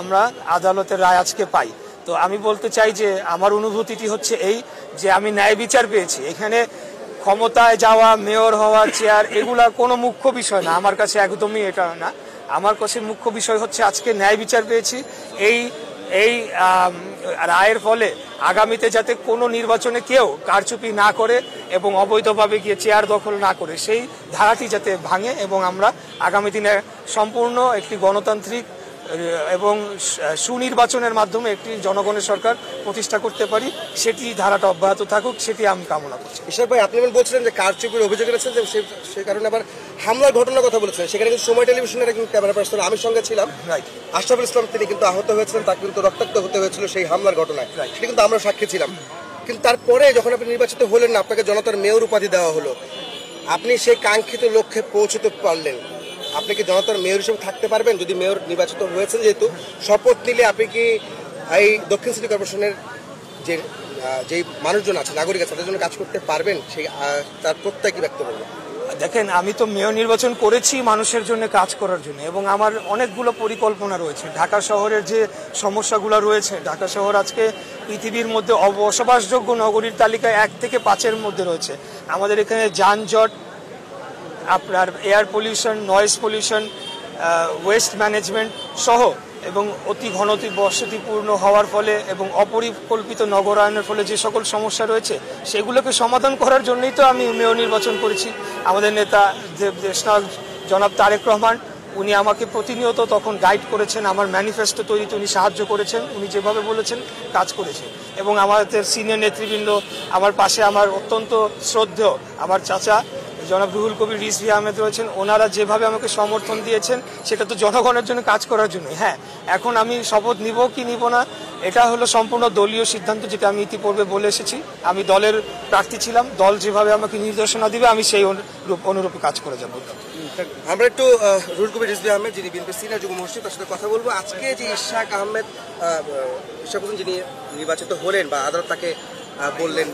আমরা আদালতের রায় আজকে পাই। তো আমি বলতে চাই যে আমার অনুভূতিটি হচ্ছে এই যে আমি ন্যায় বিচার পেয়েছি। এখানে ক্ষমতায় যাওয়া, মেয়র হওয়া, চেয়ার, এগুলা কোনো মুখ্য বিষয় না আমার কাছে, একদমই এটা না। আমার কাছে মুখ্য বিষয় হচ্ছে আজকে ন্যায় বিচার পেয়েছি। এই রায়ের ফলে আগামীতে যাতে কোনো নির্বাচনে কেউ কারচুপি না করে এবং অবৈধভাবে গিয়ে চেয়ার দখল না করে, সেই ধারাটি যাতে ভাঙে এবং আমরা আগামী দিনে সম্পূর্ণ একটি গণতান্ত্রিক এবং সুনির্বাচনের মাধ্যমে একটি জনগণের সরকার প্রতিষ্ঠা করতে পারি, সেটি ধারাটা অব্যাহত থাকুক, সেটি আমি কামনা করছি। ঈশ্বর ভাই, আপনি বলছিলেন যে কারচুপির অভিযোগ এনেছেন, যে সে কারণে আবার হামলার ঘটনার কথা বলেছেন। সেখানে কিন্তু সময় টেলিভিশনের একজন ক্যামেরা পার্সন আমি সঙ্গে ছিলাম, আশরাফুল ইসলাম, তিনি কিন্তু আহত হয়েছিলেন, তাকে কিন্তু রক্তাক্ত হতে হয়েছিল সেই হামলার ঘটনায়, সেটা কিন্তু আমরা সাক্ষী ছিলাম। কিন্তু তারপরে যখন আপনি নির্বাচিত হলেন না, আপনাকে জনতার মেয়র উপাধি দেওয়া হলো, আপনি সেই কাঙ্ক্ষিত লক্ষ্যে পৌঁছতে পারলেন। আপনি কি জনতার মেয়র হিসেবে থাকতে পারবেন? যদি মেয়র নির্বাচিত হয়েছেন, যেহেতু শপথ নিলে আপনি কি এই দক্ষিণ সিটি কর্পোরেশনের যে মানুষজন আছে, নাগরিক আছে, তাদের জন্য কাজ করতে পারবেন? সেই তার প্রত্যয় কি ব্যক্ত করবেন? দেখেন, আমি তো মেয়র নির্বাচন করেছি মানুষের জন্য কাজ করার জন্য, এবং আমার অনেকগুলো পরিকল্পনা রয়েছে। ঢাকা শহরের যে সমস্যাগুলো রয়েছে, ঢাকা শহর আজকে পৃথিবীর মধ্যে বসবাসযোগ্য নগরীর তালিকায় 1 থেকে 5-এর মধ্যে রয়েছে। আমাদের এখানে যানজট, আপনার air pollution, noise pollution, waste management সহ এবং অতি ঘনতি বসতিপূর্ণ হওয়ার ফলে এবং অপরিকল্পিত নগরায়নের ফলে যে সকল সমস্যা রয়েছে, সেগুলোকে সমাধান করার জন্যই তো আমি মেয়র নির্বাচন করেছি। আমাদের নেতা দেশনায়ক জনাব তারেক রহমান, উনি আমাকে প্রতিনিয়ত তখন গাইড করেছেন, আমার ম্যানিফেস্টো তৈরিতে উনি সাহায্য করেছেন, উনি যেভাবে বলেছেন কাজ করেছে। এবং আমাদের সিনিয়র নেতৃবৃন্দ আমার পাশে, আমার অত্যন্ত শ্রদ্ধেয় আমার চাচা জনাব রুহুল কবির রিজভী আহমেদ রয়েছেন, ওনারা যেভাবে আমাকে সমর্থন দিয়েছেন, সেটা তো জনগণের জন্য কাজ করার জন্য। হ্যাঁ, এখন আমি শপথ নিব কি নিব না, এটা হলো সম্পূর্ণ দলীয় সিদ্ধান্ত, যেটা আমি ইতিপূর্বে বলে এসেছি। আমি দলের প্রার্থী ছিলাম, দল যেভাবে আমাকে নির্দেশনা দিবে আমি সেই অনুরূপে কাজ করে যাব। আমরা একটু রুহুল কবির রিজভী আহমেদ, যিনি বিএনপি সিনিয়র যুগ্ম মহাসচিব, তার সাথে কথা বলবো। আজকে যে ইশাক হোসেন যিনি নির্বাচিত হলেন বা আদালত তাকে বললেন